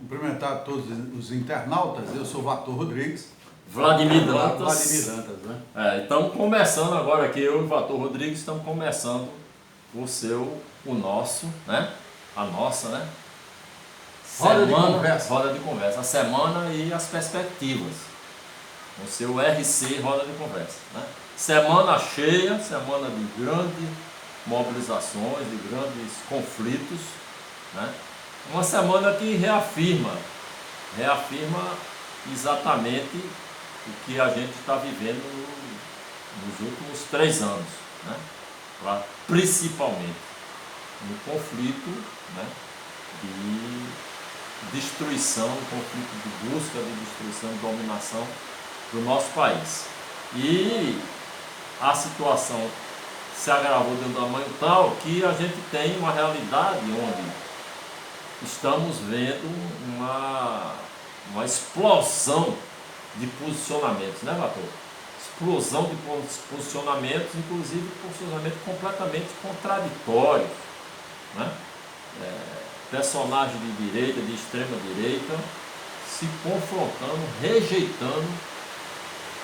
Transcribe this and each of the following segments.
Cumprimentar todos os internautas. Eu sou Vator Rodrigues. Vladimir Dantas. Vladimir Dantas, né? Estamos começando agora aqui, eu e o Vator Rodrigues estamos começando o nosso, né? A nossa, né? Roda de conversa. Roda de conversa. A semana e as perspectivas. O seu RC Roda de Conversa, né? Semana cheia, semana de grandes mobilizações, de grandes conflitos, né? Uma semana que reafirma exatamente o que a gente está vivendo nos últimos 3 anos, né? Principalmente no conflito, né? De destruição, conflito de busca de destruição e dominação do nosso país. E a situação se agravou de um tamanho tal que a gente tem uma realidade onde estamos vendo uma explosão de posicionamentos, né, Vator? Explosão de posicionamentos, inclusive posicionamentos completamente contraditórios, né? Personagens de direita, de extrema direita, se confrontando, rejeitando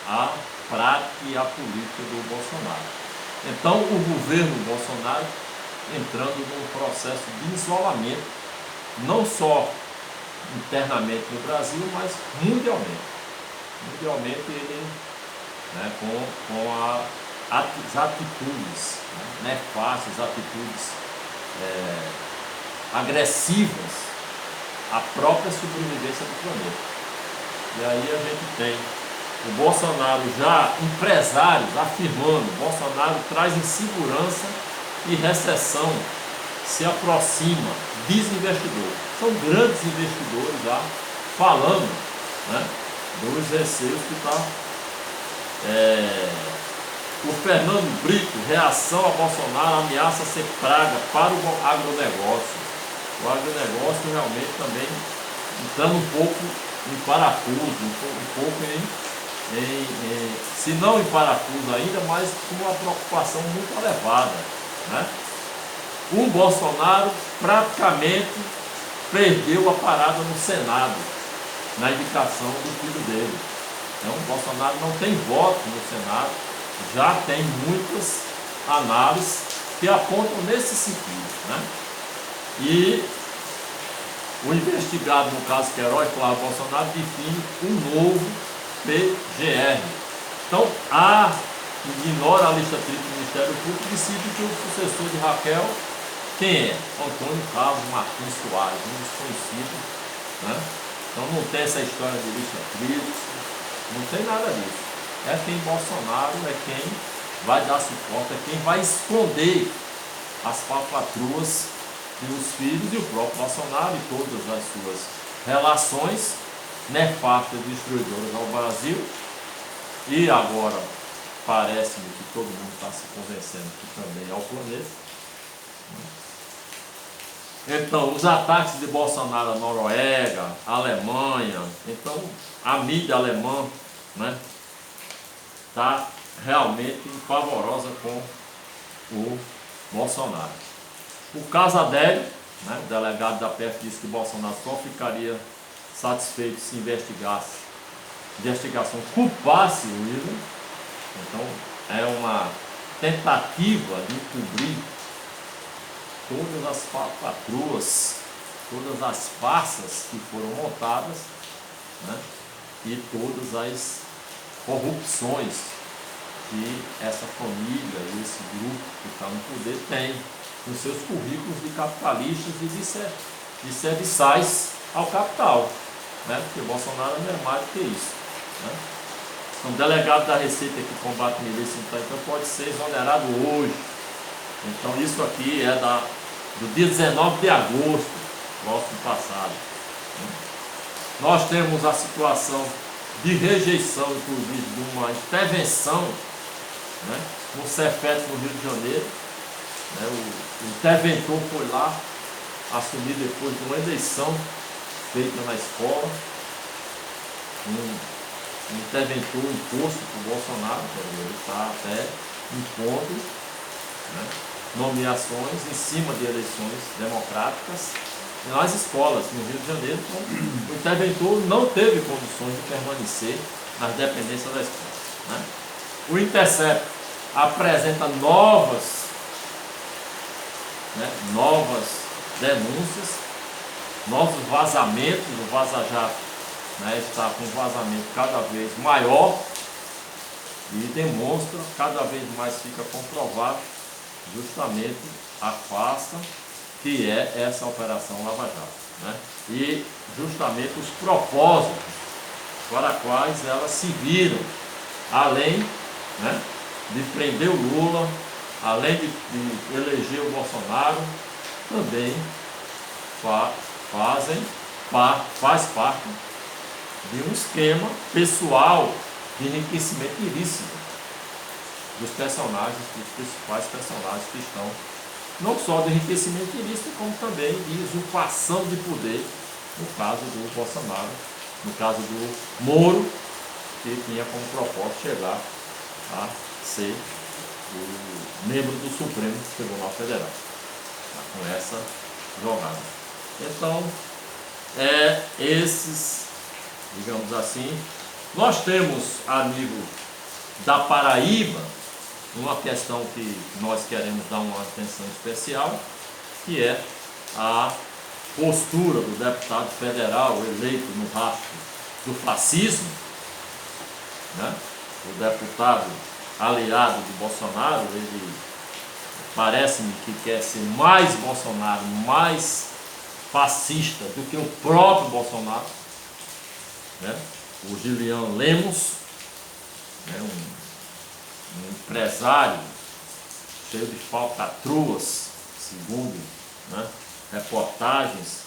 a prática e a política do Bolsonaro. Então, o governo Bolsonaro entrando num processo de isolamento, não só internamente no Brasil, mas mundialmente. Mundialmente ele, né, com as atitudes, né, nefastas, atitudes agressivas à própria sobrevivência do planeta. E aí a gente tem o Bolsonaro já, empresários afirmando, Bolsonaro traz insegurança e recessão, se aproxima, diz investidor. São grandes investidores já falando, né, dos receios que está. O Fernando Brito, reação a Bolsonaro, ameaça ser praga para o agronegócio. O agronegócio realmente também entrando um pouco em parafuso, um pouco se não em parafuso ainda, mas com uma preocupação muito elevada, né? O Bolsonaro praticamente perdeu a parada no Senado, na indicação do filho dele. Então, o Bolsonaro não tem voto no Senado, já tem muitas análises que apontam nesse sentido, né? E o investigado, no caso Queiroz, Flávio Bolsonaro, define um novo PGR. Então, ignora a lista tríplice do Ministério Público e decide que o sucessor de Raquel, quem é? Antônio Carlos Martins Soares, um desconhecido, né? Então não tem essa história de lista tríplice, não tem nada disso. É quem Bolsonaro, é quem vai dar suporte, é quem vai esconder as falcatruas que os filhos e o próprio Bolsonaro e todas as suas relações nefastas e destruidoras ao Brasil. E agora parece-me que todo mundo está se convencendo que também é ao planeta. Então, os ataques de Bolsonaro à Noruega, à Alemanha, então a mídia alemã, né, está realmente favorosa com o Bolsonaro. O Casadério, né, o delegado da PF, disse que Bolsonaro só ficaria satisfeito se investigação culpasse o Lula. Então é uma tentativa de encobrir todas as falcatruas, todas as farsas que foram montadas, né, e todas as corrupções que essa família e esse grupo que está no poder tem nos seus currículos de capitalistas e de serviçais ao capital, né? Porque o Bolsonaro não é mais do que isso, né? Um delegado da Receita que combate milícia então pode ser exonerado hoje. Então isso aqui é do dia 19 de agosto do ano passado, né? Nós temos a situação de rejeição, inclusive, de uma intervenção, né, no Cefet no Rio de Janeiro, né? O interventor foi lá assumir depois de uma eleição feita na escola, um interventor imposto por Bolsonaro, ele está até impondo, né, nomeações em cima de eleições democráticas, nas escolas no Rio de Janeiro. Então, o interventor não teve condições de permanecer nas dependências da escola, né? O Intercept apresenta novas denúncias, novos vazamentos. O Vaza Jato, né, está com um vazamento cada vez maior e demonstra, cada vez mais fica comprovado justamente a farsa que é essa Operação Lava Jato, né? E justamente os propósitos para quais elas se viram, além, né, de prender o Lula, além de eleger o Bolsonaro, também faz parte de um esquema pessoal de enriquecimento ilícito dos principais personagens que estão, não só de enriquecimento ilícito, como também de usurpação de poder, no caso do Bolsonaro, no caso do Moro, que tinha como propósito chegar a ser o membro do Supremo Tribunal Federal, tá, com essa jogada. Então, esses, digamos assim, nós temos a nível da Paraíba uma questão que nós queremos dar uma atenção especial, que é a postura do deputado federal eleito no rastro do fascismo, né? O deputado aliado de Bolsonaro, ele parece-me que quer ser mais Bolsonaro, mais fascista do que o próprio Bolsonaro, né? O Gilian Lemos, né? Um empresário cheio de falcatruas, segundo, né, reportagens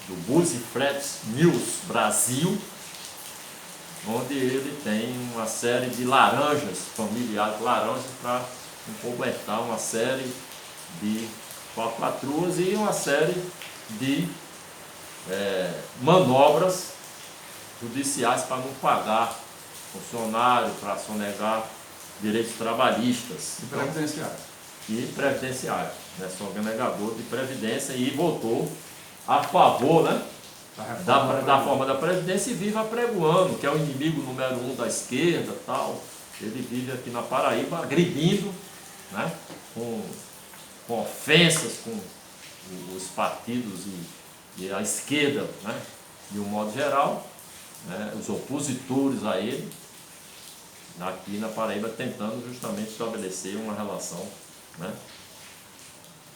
do Buzzi-Fretz News Brasil, onde ele tem uma série de laranjas, familiares laranjas, para encobertar uma série de falcatruas e uma série de manobras judiciais para não pagar funcionário, para sonegar direitos trabalhistas E previdenciário. e previdenciário, né? Sonegador de previdência, e votou a favor, né, da forma da Previdência, e vive apregoando que é o inimigo número 1 da esquerda, tal. Ele vive aqui na Paraíba agredindo, né, com ofensas com os partidos e a esquerda, né, de um modo geral, né, os opositores a ele, aqui na Paraíba, tentando justamente estabelecer uma relação, né.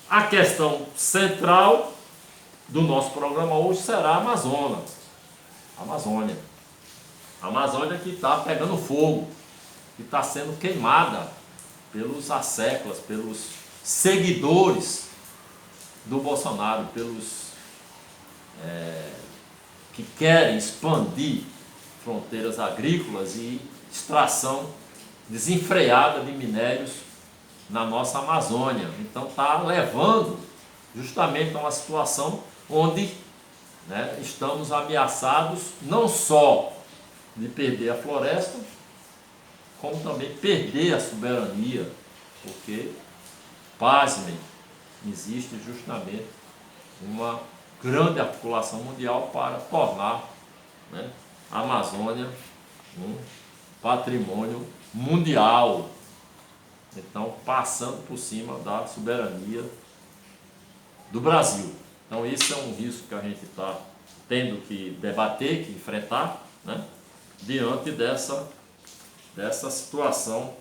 A questão central do nosso programa hoje será a Amazônia. A Amazônia que está pegando fogo, que está sendo queimada pelos asseclas, pelos seguidores do Bolsonaro, pelos que querem expandir fronteiras agrícolas e extração desenfreada de minérios na nossa Amazônia. Então está levando justamente a uma situação onde, né, estamos ameaçados não só de perder a floresta, como também perder a soberania, porque, pasmem, existe justamente uma grande articulação mundial para tornar, né, a Amazônia um patrimônio mundial. Então, passando por cima da soberania do Brasil. Então, esse é um risco que a gente está tendo que debater, que enfrentar, né, diante dessa situação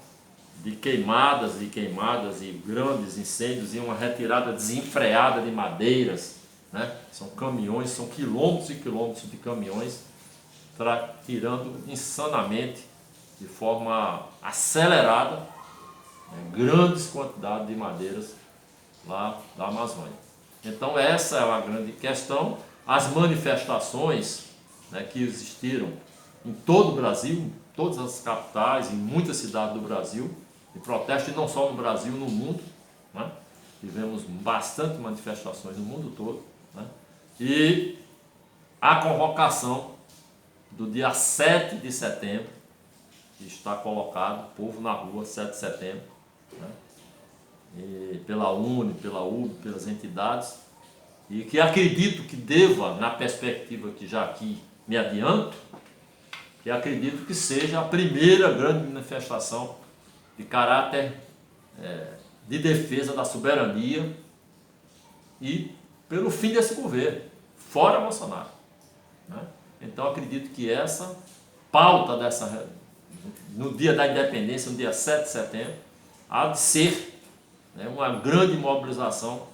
de queimadas e grandes incêndios e uma retirada desenfreada de madeiras, né? São caminhões, são quilômetros e quilômetros de caminhões tirando insanamente, de forma acelerada, né, grandes quantidades de madeiras lá da Amazônia. Então essa é uma grande questão. As manifestações, né, que existiram em todo o Brasil, em todas as capitais, em muitas cidades do Brasil, de protesto, e não só no Brasil, no mundo, né? Tivemos bastante manifestações no mundo todo, né? E a convocação do dia 7 de setembro, que está colocado, Povo na Rua, 7 de setembro, né? E pela UNE, pela UB, pelas entidades, e que acredito que deva, na perspectiva que já aqui me adianto, que acredito que seja a primeira grande manifestação de caráter de defesa da soberania e pelo fim desse governo, fora Bolsonaro, né? Então acredito que essa pauta no dia da independência, no dia 7 de setembro, há de ser, né, uma grande mobilização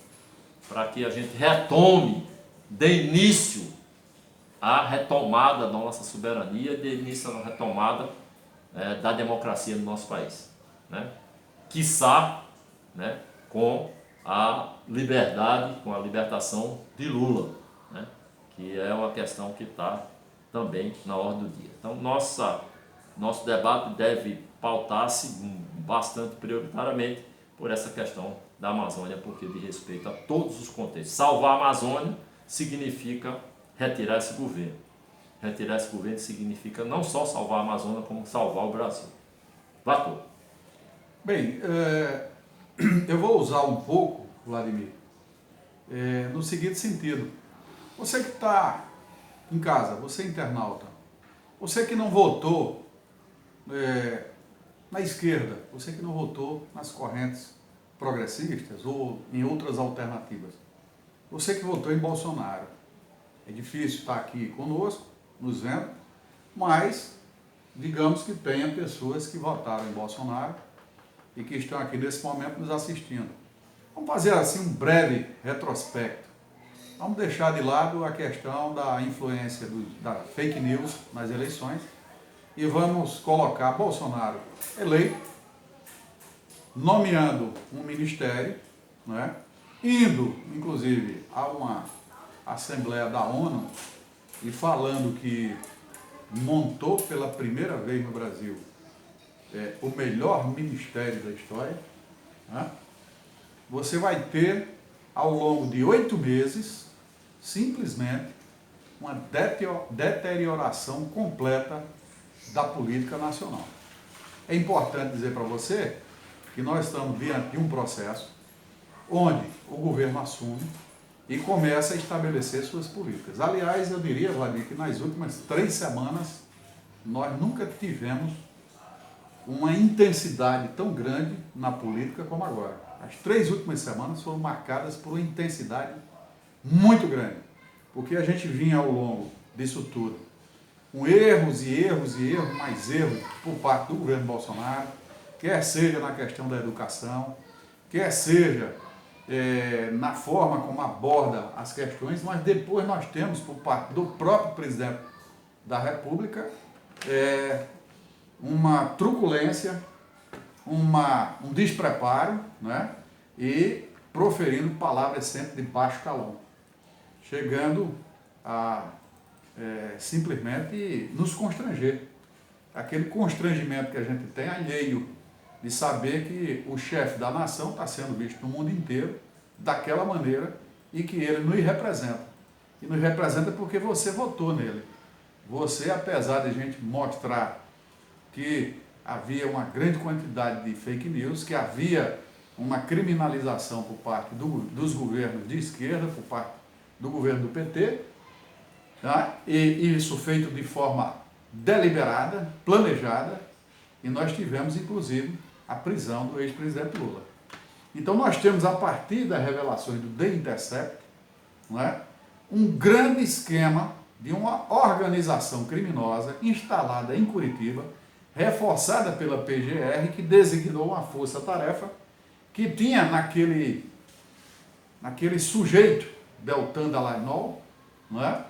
para que a gente retome, dê início à retomada da nossa soberania, dê início à retomada da democracia no nosso país, né? Quiçá, né, com a liberdade, com a libertação de Lula, né, que é uma questão que está também na ordem do dia. Então, nosso debate deve pautar-se bastante prioritariamente por essa questão da Amazônia, porque de respeito a todos os contextos. Salvar a Amazônia significa retirar esse governo. Retirar esse governo significa não só salvar a Amazônia, como salvar o Brasil. Vator. Bem, eu vou usar um pouco, Vladimir, no seguinte sentido. Você que está em casa, você internauta, você que não votou na esquerda, você que não votou nas correntes progressistas ou em outras alternativas, você que votou em Bolsonaro, é difícil estar aqui conosco, nos vendo, mas digamos que tenha pessoas que votaram em Bolsonaro e que estão aqui nesse momento nos assistindo. Vamos fazer assim um breve retrospecto. Vamos deixar de lado a questão da influência da fake news nas eleições e vamos colocar Bolsonaro eleito, nomeando um ministério, né, indo, inclusive, a uma Assembleia da ONU e falando que montou pela primeira vez no Brasil o melhor ministério da história, né? Você vai ter, ao longo de 8 meses, simplesmente uma deterioração completa da política nacional. É importante dizer para você que nós estamos diante de um processo onde o governo assume e começa a estabelecer suas políticas. Aliás, eu diria, Vladimir, que nas últimas 3 semanas nós nunca tivemos uma intensidade tão grande na política como agora. As 3 últimas semanas foram marcadas por uma intensidade muito grande, porque a gente vinha ao longo disso tudo com erros e erros e erros, mais erros por parte do governo Bolsonaro, quer seja na questão da educação, quer seja na forma como aborda as questões, mas depois nós temos por parte do próprio presidente da República uma truculência, um despreparo, né? E proferindo palavras sempre de baixo calão, chegando a simplesmente nos constranger. Aquele constrangimento que a gente tem alheio de saber que o chefe da nação está sendo visto no mundo inteiro daquela maneira e que ele nos representa. E nos representa porque você votou nele. Você, apesar de a gente mostrar que havia uma grande quantidade de fake news, que havia uma criminalização por parte dos governos de esquerda, por parte do governo do PT, tá? E isso feito de forma deliberada, planejada, e nós tivemos, inclusive, a prisão do ex-presidente Lula. Então nós temos, a partir das revelações do The Intercept, não é, um grande esquema de uma organização criminosa instalada em Curitiba, reforçada pela PGR, que designou uma força-tarefa que tinha naquele sujeito, Deltan Dallagnol, não é,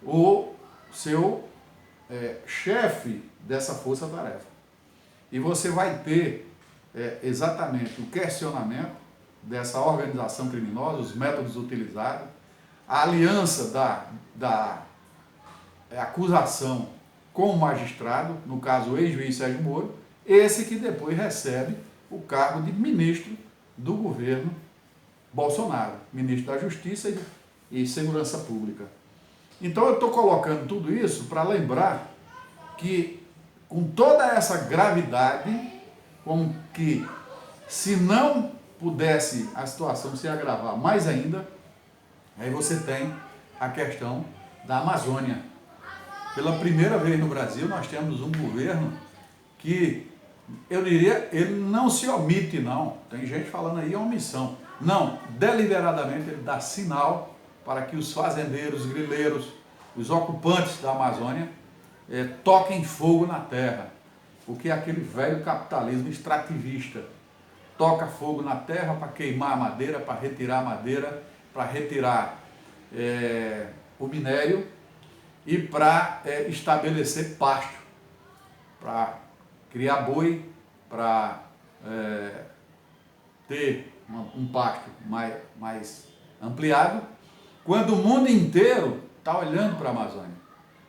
o seu chefe dessa força-tarefa. E você vai ter exatamente o questionamento dessa organização criminosa, os métodos utilizados, a aliança da acusação com o magistrado, no caso o ex-juiz Sérgio Moro, esse que depois recebe o cargo de ministro do governo Bolsonaro, ministro da Justiça e Segurança Pública. Então eu estou colocando tudo isso para lembrar que, com toda essa gravidade, como que se não pudesse a situação se agravar mais ainda, Aí você tem a questão da Amazônia. Pela primeira vez no Brasil, nós temos um governo que, eu diria, ele não se omite, não. Tem gente falando aí omissão. Não, deliberadamente ele dá sinal para que os fazendeiros, grileiros, os ocupantes da Amazônia toquem fogo na terra. Porque é aquele velho capitalismo extrativista. Toca fogo na terra para queimar a madeira, para retirar a madeira, para retirar o minério e para estabelecer pasto, para criar boi, para ter um pasto mais ampliado, quando o mundo inteiro está olhando para a Amazônia.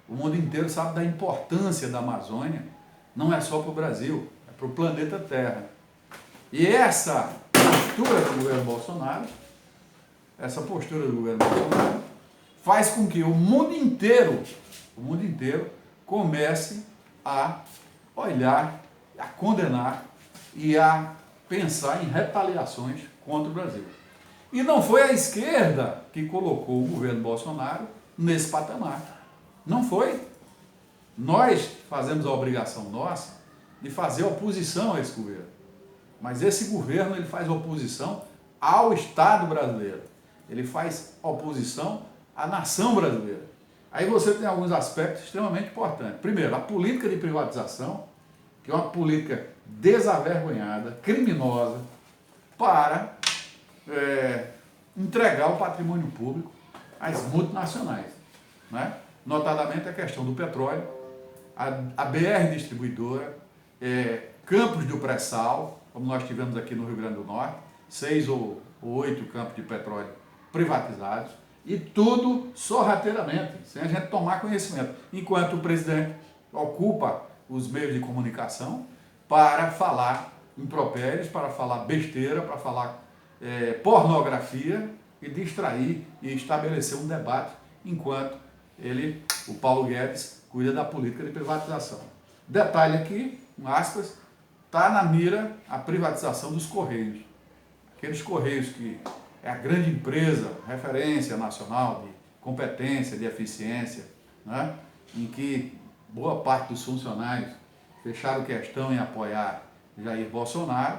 O mundo inteiro sabe da importância da Amazônia, não é só para o Brasil, é para o planeta Terra. E essa postura do governo Bolsonaro, faz com que o mundo inteiro comece a olhar, a condenar e a pensar em retaliações contra o Brasil. E não foi a esquerda que colocou o governo Bolsonaro nesse patamar. Não foi. Nós fazemos a obrigação nossa de fazer oposição a esse governo. Mas esse governo ele faz oposição ao Estado brasileiro. Ele faz oposição à nação brasileira. Aí você tem alguns aspectos extremamente importantes. Primeiro, a política de privatização, que é uma política desavergonhada, criminosa, para entregar o patrimônio público às multinacionais, né? Notadamente a questão do petróleo, a BR Distribuidora, campos do pré-sal, como nós tivemos aqui no Rio Grande do Norte, 6 ou 8 campos de petróleo privatizados, e tudo sorrateiramente, sem a gente tomar conhecimento, enquanto o presidente ocupa os meios de comunicação para falar impropérios, para falar besteira, para falar pornografia e distrair e estabelecer um debate, enquanto o Paulo Guedes, cuida da política de privatização. Detalhe aqui, aspas, está na mira a privatização dos Correios. Aqueles Correios que é a grande empresa, referência nacional de competência, de eficiência, né? Em que boa parte dos funcionários fecharam questão em apoiar Jair Bolsonaro,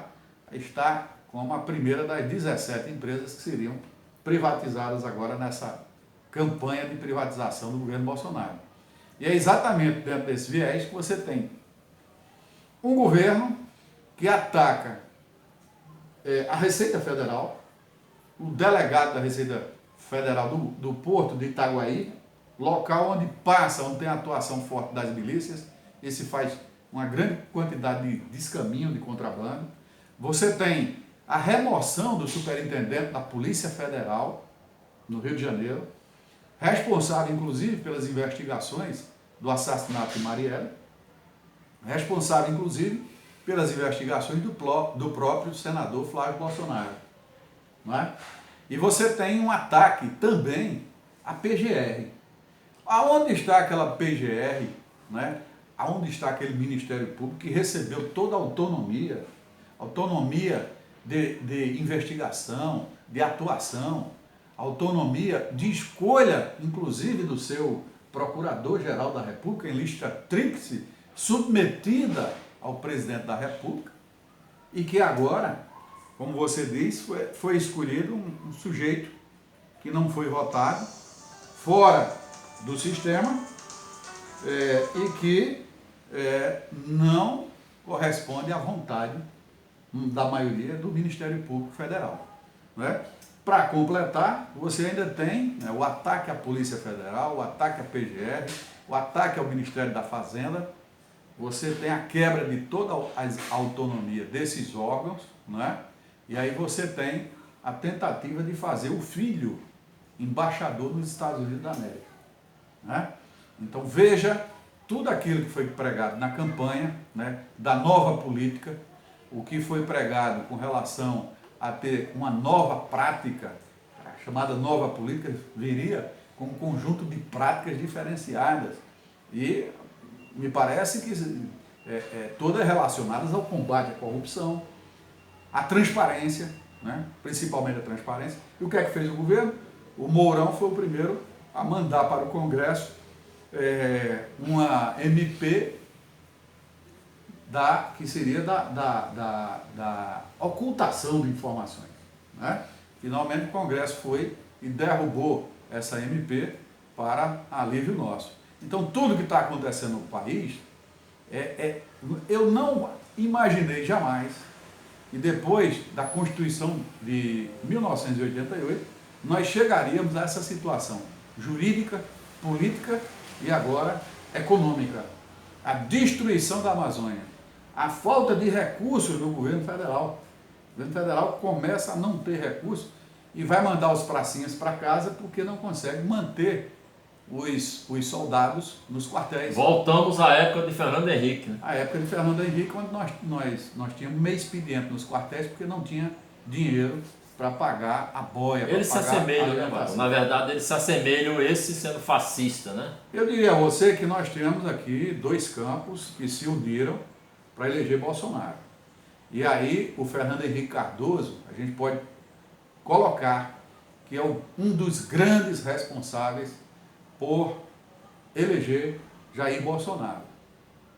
está como a primeira das 17 empresas que seriam privatizadas agora nessa campanha de privatização do governo Bolsonaro. E é exatamente dentro desse viés que você tem um governo que ataca a Receita Federal, o delegado da Receita Federal do Porto de Itaguaí, local onde tem atuação forte das milícias, e se faz uma grande quantidade de descaminho, de contrabando. Você tem a remoção do superintendente da Polícia Federal, no Rio de Janeiro, responsável, inclusive, pelas investigações do assassinato de Marielle, responsável, inclusive, pelas investigações do próprio senador Flávio Bolsonaro. Não é? E você tem um ataque também à PGR. Aonde está aquela PGR, né? Aonde está aquele Ministério Público que recebeu toda a autonomia de investigação, de atuação, autonomia de escolha, inclusive, do seu Procurador-Geral da República, em lista tríplice, submetida ao Presidente da República, e que agora, como você diz, foi escolhido um sujeito que não foi votado, fora do sistema, e que não corresponde à vontade da maioria do Ministério Público Federal. Né? Para completar, você ainda tem o ataque à Polícia Federal, o ataque à PGR, o ataque ao Ministério da Fazenda, você tem a quebra de toda a autonomia desses órgãos, né? E aí você tem a tentativa de fazer o filho embaixador nos Estados Unidos da América. Né? Então veja tudo aquilo que foi pregado na campanha, né, da nova política, o que foi pregado com relação a ter uma nova prática, a chamada nova política, viria com um conjunto de práticas diferenciadas e me parece que todas relacionadas ao combate à corrupção, à transparência, né, principalmente a transparência. E o que é que fez o governo? o Mourão foi o primeiro a mandar para o Congresso uma MP que seria da ocultação de informações, né? Finalmente o Congresso foi e derrubou essa MP para alívio nosso. Então tudo que está acontecendo no país, eu não imaginei jamais, e depois da Constituição de 1988, nós chegaríamos a essa situação jurídica, política e agora econômica. A destruição da Amazônia, a falta de recursos do governo federal. O governo federal começa a não ter recursos e vai mandar os pracinhas para casa porque não consegue manter os soldados nos quartéis. Voltamos à época de Fernando Henrique. Né? A época de Fernando Henrique, quando nós tínhamos meio expediente nos quartéis porque não tinha dinheiro para pagar a boia. Ele se assemelha, né, Barão? Na verdade, ele se assemelha esse sendo fascista, né? Eu diria a você que nós temos aqui dois campos que se uniram para eleger Bolsonaro. E aí o Fernando Henrique Cardoso, a gente pode colocar que é um dos grandes responsáveis por eleger Jair Bolsonaro.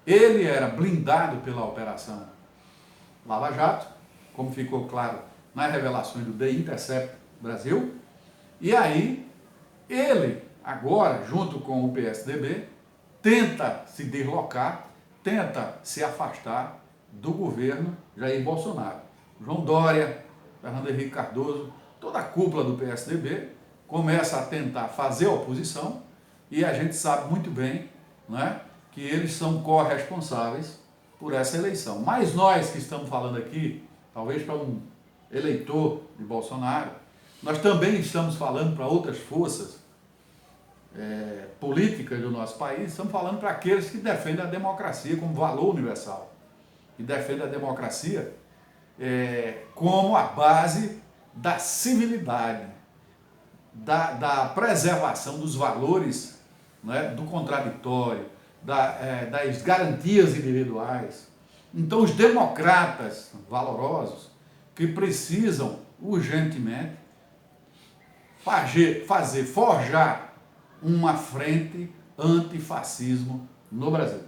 Ele era blindado pela Operação Lava Jato, como ficou claro nas revelações do The Intercept Brasil, e aí ele, agora, junto com o PSDB, tenta se deslocar, tenta se afastar do governo Jair Bolsonaro. João Dória, Fernando Henrique Cardoso, toda a cúpula do PSDB começa a tentar fazer oposição e a gente sabe muito bem, né, que eles são corresponsáveis por essa eleição. Mas nós que estamos falando aqui, talvez para um eleitor de Bolsonaro, nós também estamos falando para outras forças políticas do nosso país, estamos falando para aqueles que defendem a democracia como valor universal, que defendem a democracia como a base da civilidade, da preservação dos valores, né, do contraditório, das garantias individuais. Então os democratas valorosos que precisam urgentemente forjar uma frente antifascismo no Brasil.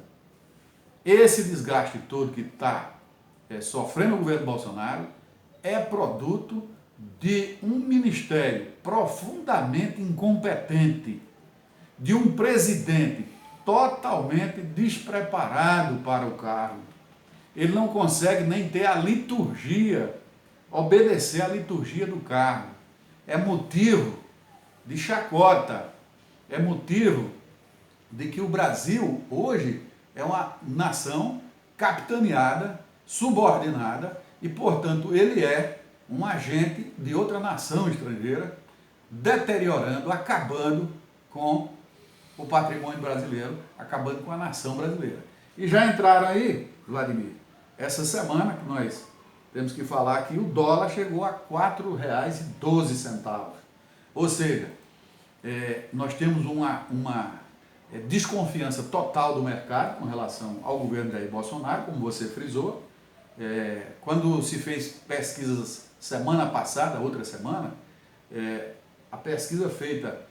Esse desgaste todo que está sofrendo o governo Bolsonaro é produto de um ministério profundamente incompetente, de um presidente totalmente despreparado para o cargo. Ele não consegue nem ter a liturgia, obedecer à liturgia do cargo. É motivo de chacota, é motivo de que o Brasil hoje é uma nação capitaneada, subordinada e, portanto, ele é um agente de outra nação estrangeira, deteriorando, acabando com o patrimônio brasileiro, acabando com a nação brasileira. E já entraram aí, Vladimir, essa semana que nós temos que falar que o dólar chegou a R$ 4,12. Ou seja, nós temos uma desconfiança total do mercado com relação ao governo Jair Bolsonaro, como você frisou. Quando se fez pesquisas semana passada, outra semana, a pesquisa feita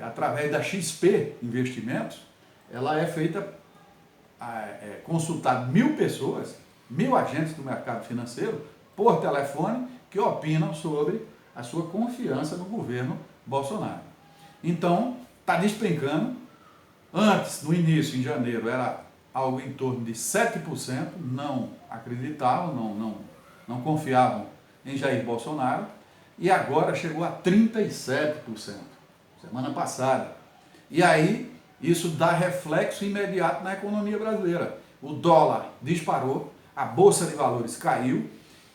através da XP Investimentos, ela é feita, consultar 1.000 pessoas, 1.000 agentes do mercado financeiro, por telefone, que opinam sobre a sua confiança no governo Bolsonaro. Então, está despencando. Antes, no início, em janeiro, era algo em torno de 7%, não acreditavam, não confiavam em Jair Bolsonaro, e agora chegou a 37%, semana passada. E aí, isso dá reflexo imediato na economia brasileira. O dólar disparou, a Bolsa de Valores caiu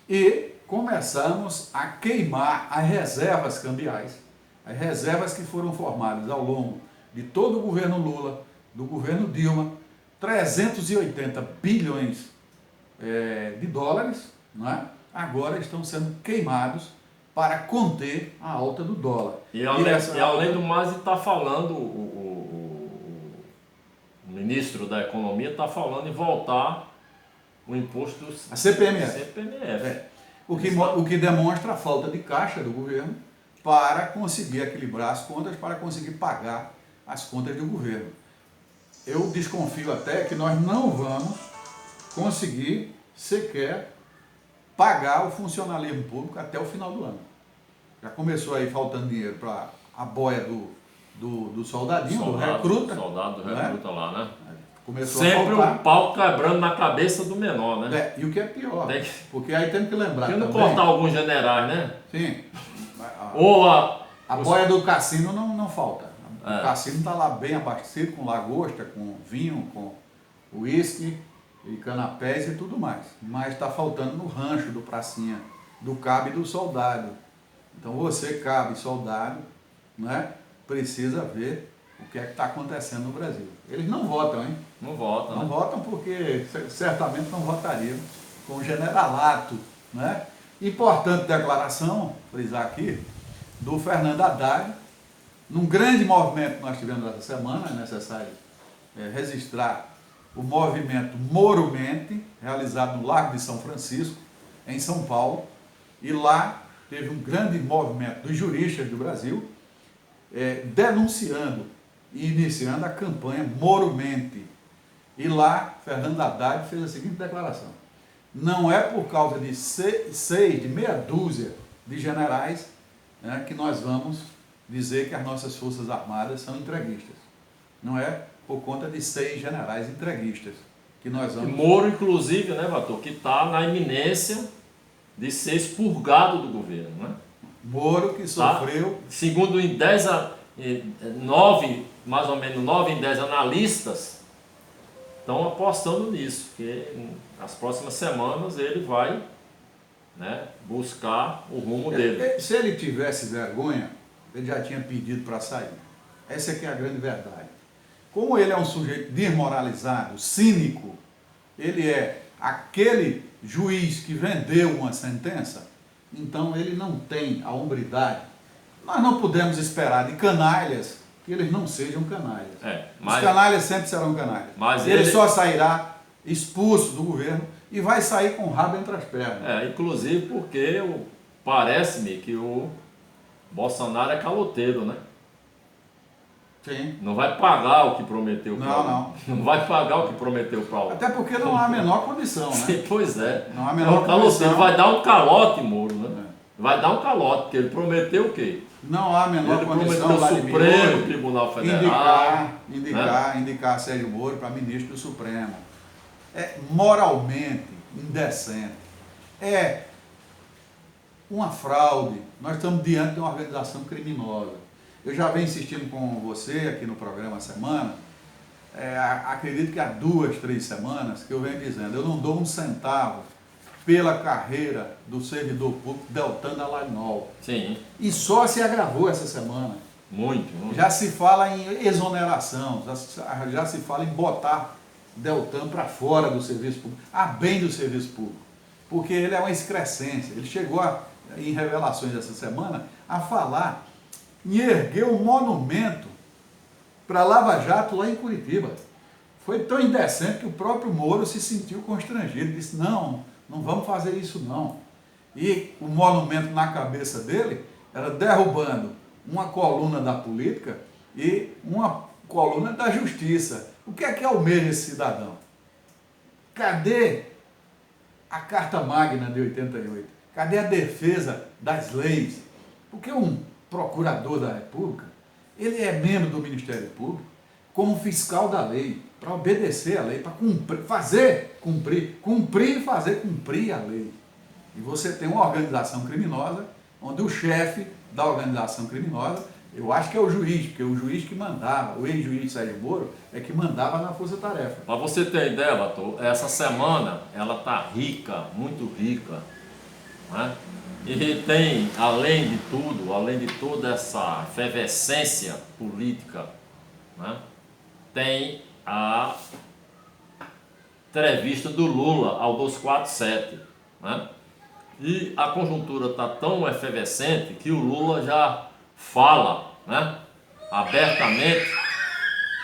e começamos a queimar as reservas cambiais, as reservas que foram formadas ao longo de todo o governo Lula, do governo Dilma, 380 bilhões de dólares, não é? Agora estão sendo queimados para conter a alta do dólar. E além do mais, está falando, o ministro da Economia está falando em voltar o imposto a CPMF. CPMF. O que demonstra a falta de caixa do governo para conseguir equilibrar as contas, para conseguir pagar as contas do governo. Eu desconfio até que nós não vamos conseguir sequer pagar o funcionalismo público até o final do ano. Já começou aí faltando dinheiro para a boia do soldadinho, do recruta. Soldado do recruta, né? Lá, né? Começou sempre a faltar. o pau quebrando na cabeça do menor, né? E o que é pior, porque aí temos que lembrar também. também... cortar alguns generais, né? Sim. Ou a boia do cassino não falta. É. O cassino está lá bem abastecido, com lagosta, com vinho, com uísque e canapés e tudo mais. Mas está faltando no rancho do pracinha, do cabo e do soldado. Então você, cabo e soldado, né, precisa ver o que é que está acontecendo no Brasil. Eles não votam, hein? Não votam, Não votam porque certamente não votariam com o generalato, né? Importante declaração, frisar aqui, do Fernando Haddad, num grande movimento que nós tivemos essa semana. É necessário registrar o movimento Moro-Mente, realizado no Largo de São Francisco, em São Paulo, e lá teve um grande movimento dos juristas do Brasil, denunciando e iniciando a campanha Moro-Mente. E lá, Fernando Haddad fez a seguinte declaração: não é por causa de de meia dúzia de generais, né, que nós vamos dizer que as nossas Forças Armadas são entreguistas. Não é por conta de 6 generais entreguistas que nós vamos... E Moro, inclusive, né, Vator, que está na iminência de ser expurgado do governo, né? Moro que sofreu... Segundo em 10 9, mais ou menos 9 em 10 analistas estão apostando nisso, que nas próximas semanas ele vai, né, buscar o rumo dele. Se ele tivesse vergonha, ele já tinha pedido para sair. Essa é que é a grande verdade. Como ele é um sujeito desmoralizado, cínico, ele é aquele juiz que vendeu uma sentença, então ele não tem a hombridade. Nós não podemos esperar de canalhas que eles não sejam canalhas. Os canalhas sempre serão canalhas. Mas ele só sairá expulso do governo e vai sair com o rabo entre as pernas. Inclusive porque parece-me que o Bolsonaro é caloteiro, né? Sim. Não vai pagar o que prometeu para Não vai pagar o que prometeu para o... Até porque não há a menor condição, né? Sim, pois é. Não há a menor condição. Ele vai dar um calote, Moro, né? Vai dar um calote, porque ele prometeu o quê? Não há a menor condição do Supremo Tribunal Federal indicar Sérgio Moro para ministro do Supremo. É moralmente indecente. É uma fraude. Nós estamos diante de uma organização criminosa. Eu já venho insistindo com você aqui no programa semana, acredito que há 2, 3 semanas que eu venho dizendo, eu não dou um centavo pela carreira do servidor público Deltan Dallagnol. Sim. E só se agravou essa semana. Muito. Já se fala em exoneração, já se fala em botar Deltan para fora do serviço público, a bem do serviço público, porque ele é uma excrescência. Ele chegou em revelações essa semana a falar em erguer um monumento para Lava Jato lá em Curitiba. Foi tão indecente que o próprio Moro se sentiu constrangido, disse, não vamos fazer isso não. E o monumento na cabeça dele era derrubando uma coluna da política e uma coluna da justiça. O que almeja esse cidadão? Cadê a Carta Magna de 88? Cadê a defesa das leis? Porque um procurador da República, ele é membro do Ministério Público como fiscal da lei, para obedecer a lei, para fazer cumprir e fazer cumprir a lei. E você tem uma organização criminosa, onde o chefe da organização criminosa, eu acho que é o juiz, porque o juiz que mandava, o ex-juiz Sérgio Moro, é que mandava na força-tarefa. Para você ter ideia, Vator, essa semana ela está rica, muito rica, né? E tem, além de tudo, além de toda essa efervescência política, né, tem a entrevista do Lula ao 247, né? E a conjuntura está tão efervescente que o Lula já fala, né, abertamente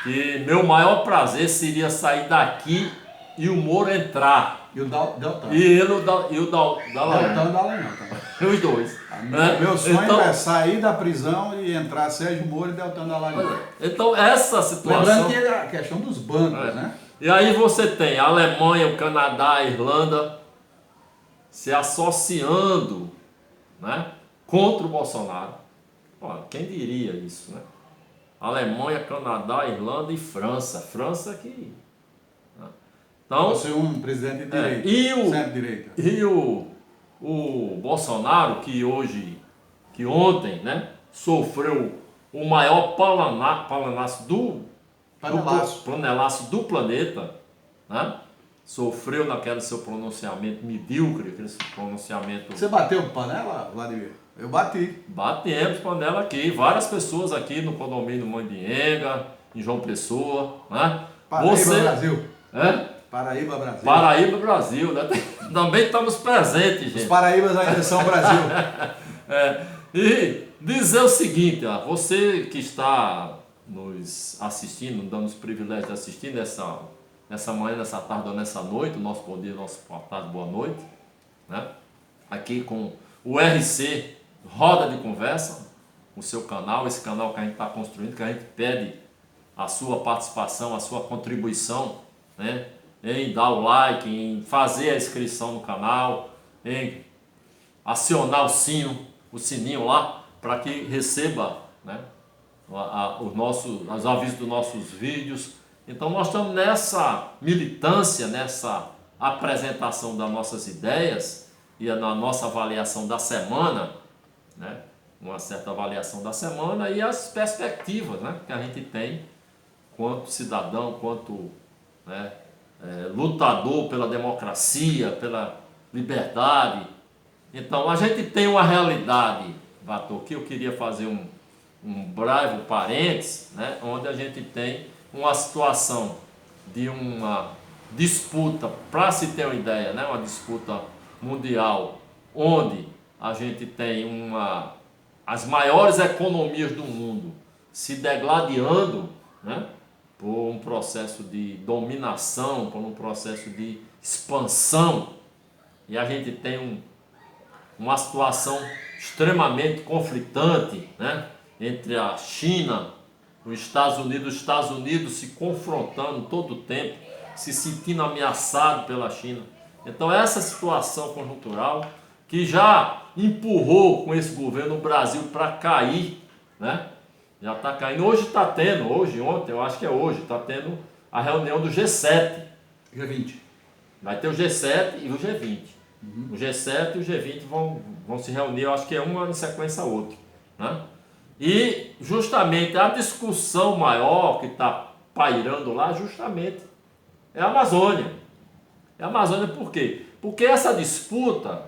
que meu maior prazer seria sair daqui e o Moro entrar. E o Deltan. E o Dallagnol. Deltan e Dallagnol também. Os dois. Meu sonho Então, é sair da prisão e entrar Sérgio Moro e Deltan Dallagnol. então essa situação... Lembrando que é a questão dos bancos, né? E aí você tem a Alemanha, o Canadá, a Irlanda se associando, né, contra o Bolsonaro. Olha, quem diria isso, né? Alemanha, Canadá, Irlanda e França. França que... Né? Então, Você um presidente de direita, centro-direita. E o Bolsonaro, que ontem, né, sofreu o maior panelaço do planeta, né? Sofreu naquele seu pronunciamento medíocre, aquele pronunciamento... Você bateu panela, Vladimir? Eu bati. Batemos panela aqui, várias pessoas aqui no condomínio Mandienga, em João Pessoa, né? Paraíba, Brasil. É? Paraíba, Brasil. Paraíba, Brasil, né? Também estamos presentes, gente. Os Paraíbas ainda são Brasil. E dizer o seguinte, ó, você que está nos assistindo, dando os privilégios de assistir nessa manhã, nessa tarde ou nessa noite, o nosso bom dia, nosso boa tarde, boa noite, né? Aqui com o RC Roda de Conversa, o seu canal, esse canal que a gente está construindo, que a gente pede a sua participação, a sua contribuição, né? Em dar o like, em fazer a inscrição no canal, em acionar o sininho lá, para que receba, né, os avisos dos nossos vídeos. Então nós estamos nessa militância, nessa apresentação das nossas ideias e na nossa avaliação da semana, né, uma certa avaliação da semana e as perspectivas, né, que a gente tem quanto cidadão, quanto, né, lutador pela democracia, pela liberdade. Então a gente tem uma realidade, Vator, que eu queria fazer um breve parênteses, né, onde a gente tem uma situação de uma disputa, para se ter uma ideia, né, uma disputa mundial, onde a gente tem as maiores economias do mundo se degladiando, né, por um processo de dominação, por um processo de expansão, e a gente tem uma situação extremamente conflitante, né, entre a China e os Estados Unidos se confrontando todo o tempo, se sentindo ameaçado pela China. Então essa situação conjuntural que já empurrou com esse governo o Brasil para cair, né? Já está caindo. Ontem, eu acho que é hoje, está tendo a reunião do G7. G20. Vai ter o G7 e o G20. O G7 e o G20 vão se reunir, eu acho que é uma em sequência a outra, né? E justamente a discussão maior que está pairando lá, justamente, é a Amazônia. É a Amazônia por quê? Porque essa disputa